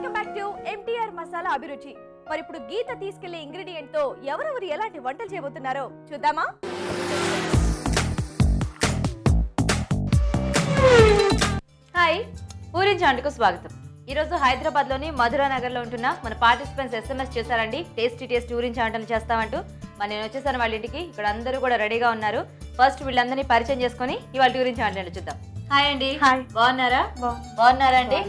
Welcome back to MTR masala అభిరుచి. మరి ఇప్పుడు గీత తీసుకెళ్లే ఇంగ్రీడియంట్ తో ఎవరెవరు ఎలాంటి వంటలు చేయబోతున్నారో చూద్దామా? హాయ్, ఊరించి వంటకు స్వాగతం. ఈ రోజు హైదరాబాద్ లోని మధురా నగర్ లో ఉంటున్న మన పార్టిసిపెంట్స్ ఎస్ఎంఎస్ చేశారండి, టేస్టీ ఊరించి వంటలు చేస్తామంటూ. మరి నేను వచ్చేసాను వాళ్ళ ఇంటికి. ఇక్కడ అందరూ కూడా రెడీగా ఉన్నారు. ఫస్ట్ వీళ్ళందరినీ పరిచయం చేసుకుని ఇవాళ గురించి వంటలు చూద్దాం. హాయ్ అండి. హాయ్. బాగున్నారా? బాగున్నారా అండి?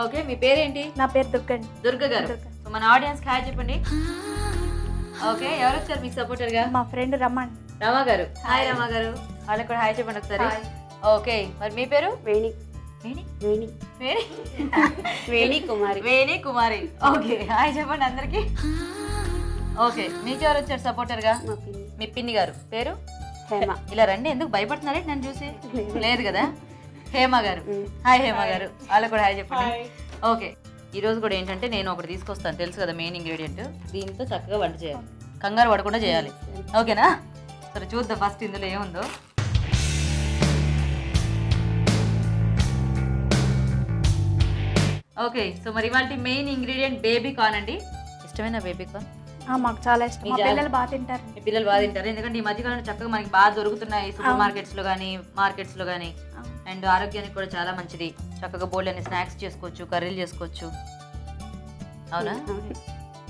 ఓకే, మీ పేరేంటి? నా పేరు దుర్గండి. దుర్గ గారు. సో మన ఆడియన్స్ కి హాయ్ చెప్పండి. ఓకే, ఎవరు వచ్చారు మీకు సపోర్టర్ గా? మా ఫ్రెండ్ రమణ్. రమా గారు. హాయ్ రమా గారు. వాళ్ళకి కూడా హాయ్ చెప్పండి ఒకసారి. ఓకే, మరి మీ పేరు? వేణి. వేణి వేణి వేణి వేణి కుమారి. వేణి కుమారి. ఓకే, హాయ్ చెప్పండి అందరికి. ఓకే, మీకు ఎవరు వచ్చారు సపోర్టర్ గా? మీ పిన్ని గారు. పేరు? హేమ. ఇలా రండి, ఎందుకు భయపడుతున్నారే నన్ను చూసి? లేదు కదా. హేమ గారు. హాయ్ హేమ గారు. వాళ్ళకి కూడా హాయ్ చెప్పండి. ఓకే, ఈ రోజు కూడా ఏంటంటే నేను ఒకటి తీసుకొస్తాను, తెలుసు కదా మెయిన్ ఇంగ్రీడియంట్. దీంతో చక్కగా వంట చేయాలి, కంగారు పడకుండా చేయాలి. ఓకేనా? సరే చూద్దాం ఫస్ట్ ఇందులో ఏముందో. ఓకే, సో మరి ఇవాళ మెయిన్ ఇంగ్రీడియంట్ బేబీ కార్న్ అండి. ఇష్టమైన బేబీ కార్న్? మాకు చాలా ఇష్టం. మా పిల్లలు బాగా తింటారు. మీ పిల్లలు బాగా తింటారు, ఎందుకంటే ఈ మధ్యకాలంలో చక్కగా మనకి బాగా దొరుకుతున్నాయి సూపర్ మార్కెట్స్ లో కానీ మార్కెట్స్ లో కానీ. అండ్ ఆరోగ్యానికి కూడా చాలా మంచిది. చక్కగా బోల్డ్ అని స్నాక్స్ చేసుకోవచ్చు, కర్రీలు చేసుకోవచ్చు. అవునా?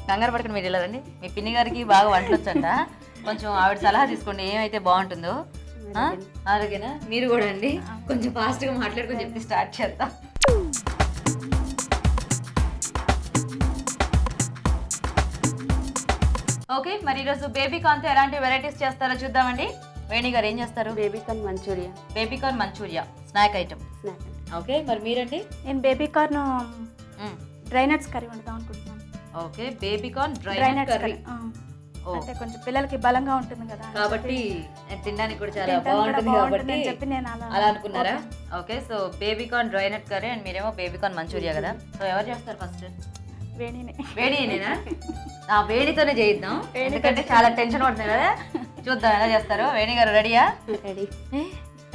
కంగారు పడకండి, మీరు వెళ్ళారండి. మీ పిన్ని గారికి బాగా వంటలు వచ్చంట, కొంచెం ఆవిడ సలహా తీసుకోండి ఏమైతే బాగుంటుందో. అలాగేనా? మీరు కూడా అండి కొంచెం ఫాస్ట్ గా మాట్లాడుకొని చెప్పి స్టార్ట్ చేద్దాం. ఓకే, మరి ఈరోజు బేబీ కార్న్ తో ఎలాంటి వెరైటీస్ చేస్తారో చూద్దామండి. వేణి గారు ఏం చేస్తారు? Baby corn Manchurian. Baby corn Manchurian snack item. Okay, మరి మీరండి? నేను baby corn dry nuts curry వండుదాం అనుకుంటున్నాను. Okay, baby corn dry nut curry. అంటే కొంచెం పిల్లలకి బలంగా ఉంటుంది కదా, కాబట్టి తినడానికి కూడా చాలా బాగుంటుంది కాబట్టి చెప్పి నేను అలా అనుకున్నారా? Okay, so baby corn dry nut curry and మీరేమో బేబీ కార్న్ మంచూరియా కదా. సో ఎవరు చేస్తారు ఫస్ట్? వేణినేనా? వేణితోనే చేయిద్దాం, ఎందుకంటే చాలా టెన్షన్ పడుతుంది కదా. చూద్దాం ఎలా చేస్తారో. వేణి గారు రెడీయా? Ready.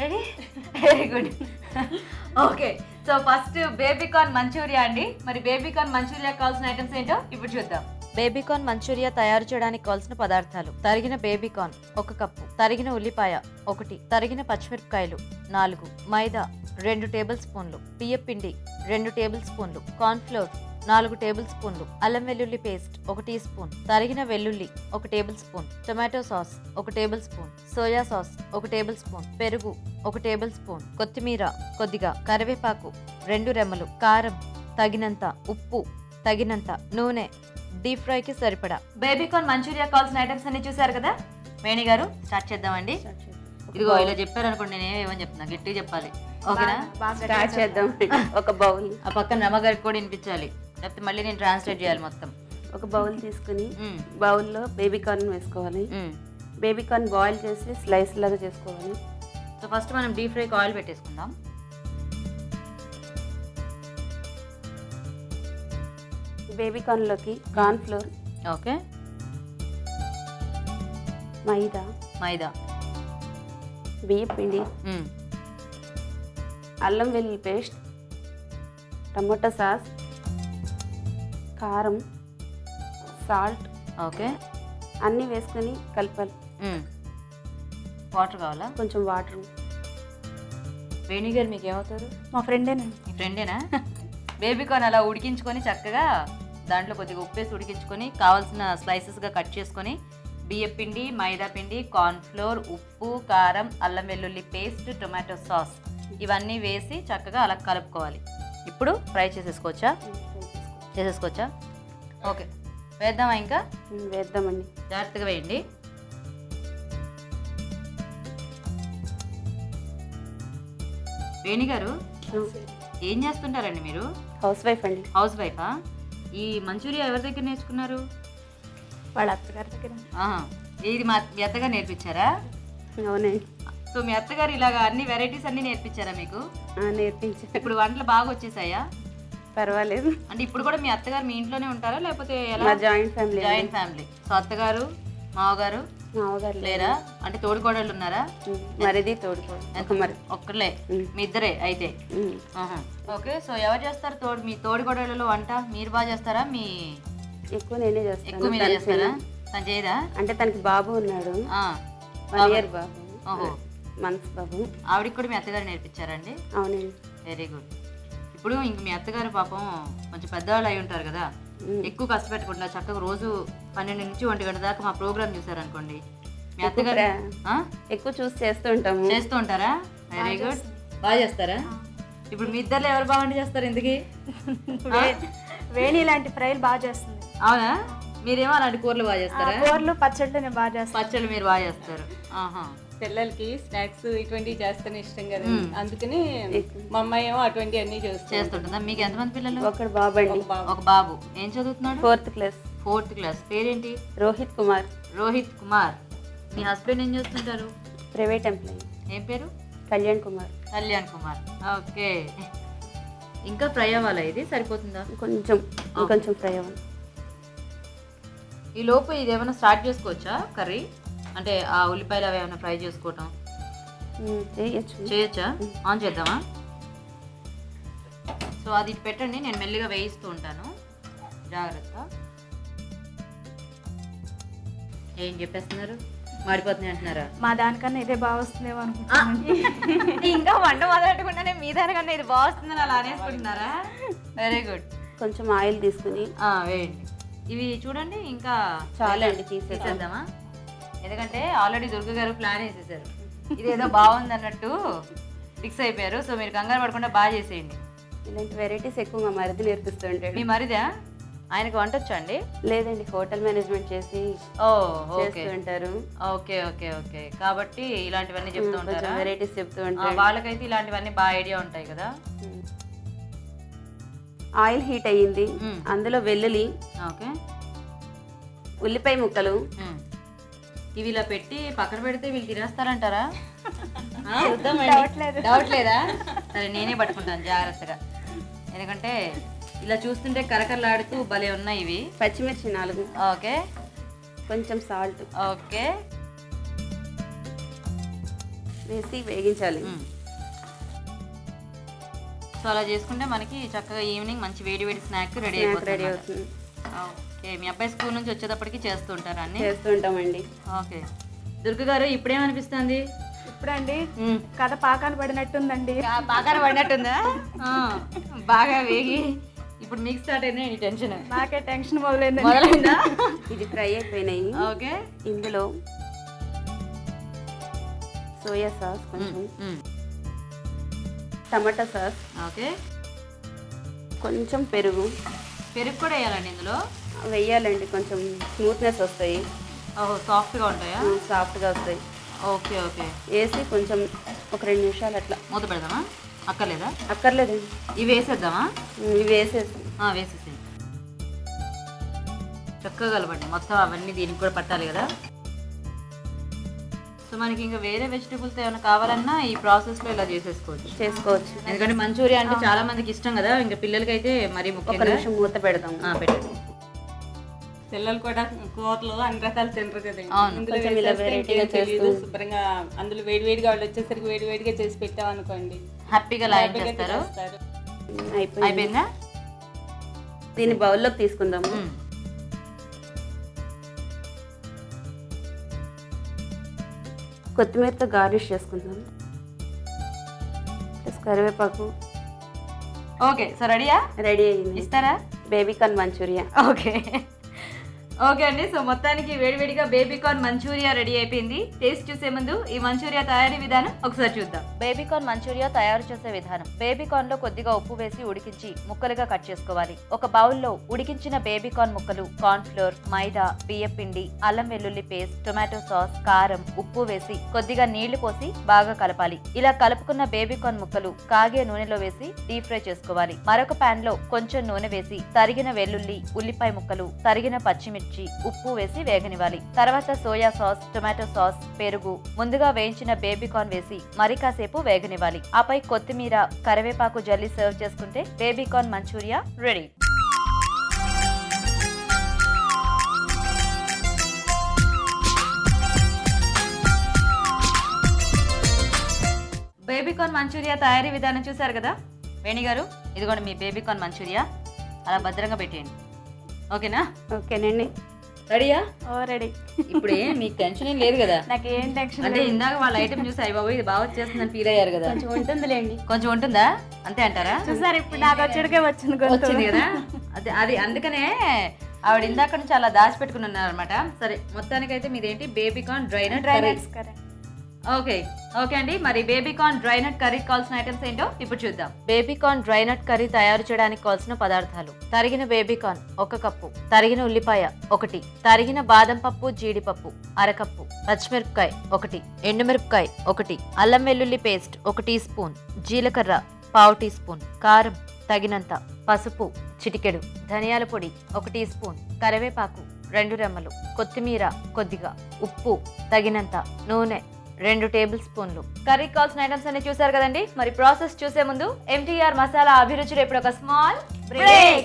Ready, very good. Okay, so first baby corn manchuria అండి. మరి బేబీ కార్న్ మంచూరియా కావాల్సిన ఐటమ్స్ ఏంటో ఇప్పుడు చూద్దాం. బేబీ కార్న్ మంచూరియా తయారు చేయడానికి కావాల్సిన పదార్థాలు: తరిగిన బేబీ కార్న్ 1 కప్పు, తరిగిన ఉల్లిపాయ 1, తరిగిన పచ్చిమిరపకాయలు 4, మైదా 2 టేబుల్ స్పూన్లు, బియ్యం పిండి 2 టేబుల్ స్పూన్లు, కార్న్ ఫ్లోర్ 4 టేబుల్ స్పూన్లు, అల్లం వెల్లుల్లి పేస్ట్ 1 టీ స్పూన్, తరిగిన వెల్లుల్లి 1 table spoon, tomato sauce 1 table spoon, soya sauce 1 table spoon, పెరుగు 1 టేబుల్ స్పూన్, కొత్తిమీర కొద్దిగా, కరివేపాకు 2 రెమ్మలు, కారం తగినంత, ఉప్పు తగినంత, నూనె, డీప్ ఫ్రై కి సరిపడా. బేబీ కార్న్ మంచూరియా కావాల్సిన ఐటమ్స్ అన్ని చూసారు కదా. వేణి గారు స్టార్ట్ చేద్దామండి. ఇదిగో ఇలా చెప్పారు అనుకోండి, నేను ఏమని చెప్తున్నా, గట్టిగా చెప్పాలి. ఓకేనా? స్టార్ట్ చేద్దాం. ఒక బౌల్, ఆ పక్కన రమ గారికి కూడా వినిపించాలి, లేకపోతే మళ్ళీ నేను ట్రాన్స్లేట్ చేయాలి మొత్తం. ఒక బౌల్ తీసుకుని బౌల్లో బేబీ కార్న్ వేసుకోవాలి. బేబీ కార్న్ బాయిల్ చేసి స్లైస్ లాగా చేసుకోవాలి. సో ఫస్ట్ మనం డీప్ ఫ్రైకి ఆయిల్ పెట్టేసుకుందాం. బేబీ కార్న్ లోకి కార్న్ ఫ్లోర్, ఓకే, మైదా, బియ్యం పిండి, అల్లం వెల్లుల్లి పేస్ట్, టమాటో సాస్, కారం, సాల్ట్, ఓకే, అన్నీ వేసుకొని కలపాలి. వాటర్ కావాలా? కొంచెం వాటర్. వేణి గారు మీకు ఏమవుతారు? మా ఫ్రెండేనండి. మీ ఫ్రెండేనా? బేబీ కార్న్ అలా ఉడికించుకొని చక్కగా దాంట్లో కొద్దిగా ఉప్పేసి ఉడికించుకొని కావాల్సిన స్లైసెస్గా కట్ చేసుకొని బియ్యం పిండి, మైదా పిండి, కార్న్ ఫ్లోర్, ఉప్పు, కారం, అల్లం వెల్లుల్లి పేస్ట్, టొమాటో సాస్ ఇవన్నీ వేసి చక్కగా అలా కలుపుకోవాలి. ఇప్పుడు ఫ్రై చేసేసుకోవచ్చా? ఓకే, వేద్దామా? ఇంకా వేద్దామండి. జాగ్రత్తగా వేయండి. వేణి గారు ఏం చేస్తుంటారండి మీరు? హౌస్ వైఫ్ అండి. హౌస్ వైఫా? ఈ మంచూరియా ఎవరి దగ్గర నేర్చుకున్నారు? వాళ్ళ అత్తగారి దగ్గర. ఇది మీ అత్తగారు నేర్పించారా? అవునండి. సో మీ అత్తగారు ఇలాగా అన్ని వెరైటీస్ అన్ని నేర్పించారా మీకు? నేర్పించారు. ఇప్పుడు వంటలు బాగా వచ్చేసాయా? పర్వాలేదు. అంటే ఇప్పుడు కూడా మీ అత్తగారు మీ ఇంట్లోనే ఉంటారా లేకపోతే joint family? Joint family. So అత్తగారు, మామగారు, మామగారు లేరా? అంటే తోడుకోడళ్ళు ఉన్నారా? మరిది తోడుకోడు ఒక మరి ఒక్కర్లే మీ ఇద్దరే అయితే. ఓకే, సో ఎవరు చేస్తారు మీ తోడుకోడళ్ళలో వంట? మీరు బాగా చేస్తారా? ఎక్కువ నేనే చేస్తాను. ఎక్కువ మీరే చేస్తారా? తను చేయదా? అంటే తనకి బాబు ఉన్నాడు, 1 year బాబు, మంత్స్ బాబు. ఆవిడకి కూడా మీ అత్తగారు నేర్పించారండి? అవునండి. Very good. ఇప్పుడు ఇంక మీ అత్తగారు పాపం కొంచెం పెద్దవాళ్ళు అయి ఉంటారు కదా, ఎక్కువ కష్టపెట్టకుండా చక్కగా రోజు 12 నుంచి 1 గంట దాకా మా ప్రోగ్రామ్ చూసారనుకోండి, మీ అత్తగారు ఎక్కువ చూసి చేస్తూ ఉంటారా? Very good. బాగా చేస్తారా? ఇప్పుడు మీ ఇద్దరు ఎవరు బాగా చేస్తారు ఇందుకి? వేణి ఇలాంటి ఫ్రైలు బాగా చేస్తుంది. అవునా? మీరేమో అలాంటి కూరలు బాగా చేస్తారా? కూరలు పచ్చళ్ళు నేను బాగా చేస్తాను. పచ్చళ్ళు మీరు బాగా చేస్తారు. పిల్లలకి స్నాక్స్ ఇటువంటి చేస్తేనే ఇష్టం కదా, అందుకని మా అమ్మాయి ఏమో అటువంటి అన్ని చేస్తుంటుందా? మీకు ఎంతమంది పిల్లలు? ఒకడు బాబు అండి. ఒక బాబు. ఏం చదువుతున్నాడు? 4th class. పేరేంటి? రోహిత్ కుమార్. రోహిత్ కుమార్. మీ హస్బెండ్ ఏం చేస్తుంటారు? Private employee. ఏం పేరు? కళ్యాణ్ కుమార్. కళ్యాణ్ కుమార్. ఓకే. ఇంకా ఫ్రై అవ్వాలా? ఇది సరిపోతుందా? కొంచెం ఫ్రై అవ్వాలి. ఈ లోపు ఇది ఏమైనా స్టార్ట్ చేసుకోవచ్చా కర్రీ? అంటే ఆ ఉల్లిపాయలు అవి ఏమైనా ఫ్రై చేసుకోవటం చేయొచ్చా? ఆన్ చేద్దామా? సో అది పెట్టండి, నేను మెల్లిగా వేయిస్తూ ఉంటాను. జాగ్రత్త. ఏం చెప్పేస్తున్నారు? మాడిపోతున్నాయి అంటున్నారా? మా దానికన్నా ఇదే బాగా వస్తుందేమో అనుకుంటున్నాను. ఇంకా వంట మొదలెట్టుకుంటానే మీ దానికన్నా ఇది బాగా వస్తుందని అలా అనేసుకుంటున్నారా? Very good. కొంచెం ఆయిల్ తీసుకుని వేయండి. ఇవి చూడండి, ఇంకా చాలా అండి, తీసేద్దామా? ఎందుకంటే ఆల్రెడీ దుర్గ గారు ప్లాన్ వేసేసారు, ఇదేదో బాగుంది అన్నట్టు ఫిక్స్ అయిపోయారు. సో మీరు కంగారు పడకుండా బాగా చేసేయండి. ఇలాంటి వెరైటీస్ ఎక్కువ మా మరిది నేర్పిస్తూ ఉంటాడు. మీ మరిదా? ఆయనకు వంట వచ్చా అండి? లేదండి, హోటల్ మేనేజ్మెంట్ చేసి చేస్తూ ఉంటారు. Okay okay okay. కాబట్టి ఇలాంటివన్నీ చెప్తూ ఉంటారు, వెరైటీస్ చెప్తూ ఉంటారు. వాళ్ళకైతే ఇలాంటివన్నీ బాగా ఐడియా ఉంటాయి కదా. ఆయిల్ హీట్ అయ్యింది, అందులో వెల్లుల్లి, ఓకే, ఉల్లిపాయ ముక్కలు ఇవి ఇలా పెట్టి పక్కన పెడితే వీళ్ళు తినేస్తారంటారా? డౌట్ లేదా? సరే నేనే పట్టుకుంటాను జాగ్రత్తగా, ఎందుకంటే ఇలా చూస్తుంటే కరకరలాడుతూ భలే ఉన్నాయి ఇవి. పచ్చిమిర్చి 4. ఓకే, కొంచెం సాల్ట్ ఓకే వేసి వేగించాలి. సో అలా చేసుకుంటే మనకి చక్కగా ఈవినింగ్ మంచి వేడి వేడి స్నాక్ రెడీ అయిపోతుంది. ఓకే, మీ అబ్బాయి స్కూల్ నుంచి వచ్చేటప్పటికి చేస్తూ ఉంటారా? అన్ని చేస్తూ ఉంటామండి. ఓకే. దుర్గ గారు ఇప్పుడేమనిపిస్తుంది? ఇప్పుడండి కథ పాకాన పడినట్టుందండి. పాకాన పడినట్టుందా? బాగా వేగి ఇప్పుడు మీకు స్టార్ట్ అయింది టెన్షన్? నాకే టెన్షన్ మొదలైందా? ఇది ఫ్రై అయిపోయినాయి. ఓకే, ఇందులో సోయా సాస్, కొంచెం టమాటా సాస్, ఓకే, కొంచెం పెరుగు కూడా వేయాలండి ఇందులో? వేయాలండి, కొంచెం స్మూత్నెస్ వస్తాయి. ఓహో, సాఫ్ట్గా ఉంటాయా? సాఫ్ట్గా వస్తాయి. Okay okay. వేసి కొంచెం ఒక 2 నిమిషాలు అట్లా మూత పెడదామా? అక్కర్లేదా? అక్కర్లేదండి. ఇవి వేసేద్దామా? ఇవి వేసేసి వేసేసి చక్కగా కలపండి మొత్తం, అవన్నీ దీనికి కూడా పట్టాలి కదా. సో మనకి ఇంకా వేరే వెజిటేబుల్స్ ఏమైనా కావాలన్నా ఈ ప్రాసెస్లో ఇలా చేసుకోవచ్చు. ఎందుకంటే మంచూరియా అంటే చాలా మందికి ఇష్టం కదా, ఇంకా పిల్లలకైతే మరి ఒక నిమిషం మూత పెడదాం. పెట్టండి. పిల్లలు కూడా కూరలు అన్ని రకాలు తింటారు కదండి. శుభ్రంగా అందులో వేడివేడిగా వాళ్ళు వచ్చేసరికి వేడివేడిగా చేసి పెట్టాం అనుకోండి, హ్యాపీగా లైక్ చేస్తారు. అయిపోయిందా? దీన్ని బౌల్లోకి తీసుకుందాము. కొత్తిమీరతో గార్నిష్ చేసుకుందాం, ప్లస్ కరివేపాకు. ఓకే, సో రెడీయా? రెడీ అయ్యింది. ఇస్తారా? Baby corn manchuria. ఓకే ఓకే అండి. సో మొత్తానికి వేడివేడిగా బేబీకార్న్ మంచూరియా రెడీ అయిపోయింది. టేస్ట్ చూసే ముందు ఈ మంచూరియా తయారీ విధానం ఒకసారి చూద్దాం. బేబీకార్న్ మంచూరియా తయారు చేసే విధానం. బేబీకార్న్ లో కొద్దిగా ఉప్పు వేసి ఉడికించి ముక్కలుగా కట్ చేసుకోవాలి. ఒక బౌల్లో ఉడికించిన బేబీకార్న్ ముక్కలు, కార్న్ ఫ్లోర్, మైదా, బియ్యపిండి, అల్లం వెల్లుల్లి పేస్ట్, టొమాటో సాస్, కారం, ఉప్పు వేసి కొద్దిగా నీళ్లు పోసి బాగా కలపాలి. ఇలా కలుపుకున్న బేబీకార్న్ ముక్కలు కాగే నూనెలో వేసి డీప్ ఫ్రై చేసుకోవాలి. మరొక పాన్ లో కొంచెం నూనె వేసి తరిగిన వెల్లుల్లి, ఉల్లిపాయ ముక్కలు, తరిగిన పచ్చిమిర్చి, ఉప్పు వేసి వేగనివ్వాలి. తర్వాత సోయా సాస్, టొమాటో సాస్, పెరుగు, ముందుగా వేయించిన బేబీకార్న్ వేసి మరి కాసేపు వేగనివ్వాలి. ఆపై కొత్తిమీర, కరివేపాకు జల్లి సర్వ్ చేసుకుంటే baby corn manchuria ready. Baby corn manchuria తయారీ విధానం చూసారు కదా వేణి గారు, ఇదిగోండి మీ బేబీకార్న్ మంచూరియా అలా భద్రంగా పెట్టేయండి. ఓకేనా? ఓకేనండి. రెడీయా? ఓ రెడీ. ఇప్పుడు మీకు టెన్షన్ ఏం లేదు కదా? నాకు ఏం టెన్షన్ అంటే ఇందాక వాళ్ళ ఐటమ్ చూసి అయ్యి బాబు ఇది బాగా వచ్చేస్తుందని ఫీల్ అయ్యారు కదా? కొంచెం ఉంటుందిలేండి. కొంచెం ఉంటుందా? అంతే అంటారా? చూసారు ఇప్పుడు నాకు వచ్చేటికే వచ్చింది వచ్చింది కదా, అది అందుకనే ఆవిడ ఇందాక నుంచి అలా దాచిపెట్టుకుని ఉన్నారు అనమాట. సరే, మొత్తానికైతే మీదేంటి baby corn dry nut curry. Okay okay అండి, మరి బేబీకార్న్ డ్రై నట్ కర్రీ కావాల్సిన ఐటమ్స్ ఏంటో ఇప్పుడు చూద్దాం. బేబీకార్న్ డ్రై నట్ కర్రీ తయారు చేయడానికి కావాల్సిన పదార్థాలు: తరిగిన బేబీకార్న్ 1 కప్పు, తరిగిన ఉల్లిపాయ 1, తరిగిన బాదం పప్పు జీడిపప్పు 1/2 కప్పు, పచ్చిమిరపకాయ 1, ఎండుమిరపకాయ 1, అల్లం వెల్లుల్లి పేస్ట్ 1 టీ స్పూన్, జీలకర్ర 1/2 టీ స్పూన్, కారం తగినంత, పసుపు చిటికెడు, ధనియాల పొడి 1 టీ స్పూన్, కరివేపాకు 2 రెమ్మలు, కొత్తిమీర కొద్దిగా, ఉప్పు తగినంత, నూనె 2 టేబుల్ స్పూన్లు. కర్రీ కావాల్సిన ఐటమ్స్ అన్ని చూసారు కదండి. మరి ప్రాసెస్ చూసే ముందు MTR మసాలా అభిరుచిలో ఇప్పుడు ఒక స్మాల్ బ్రేక్.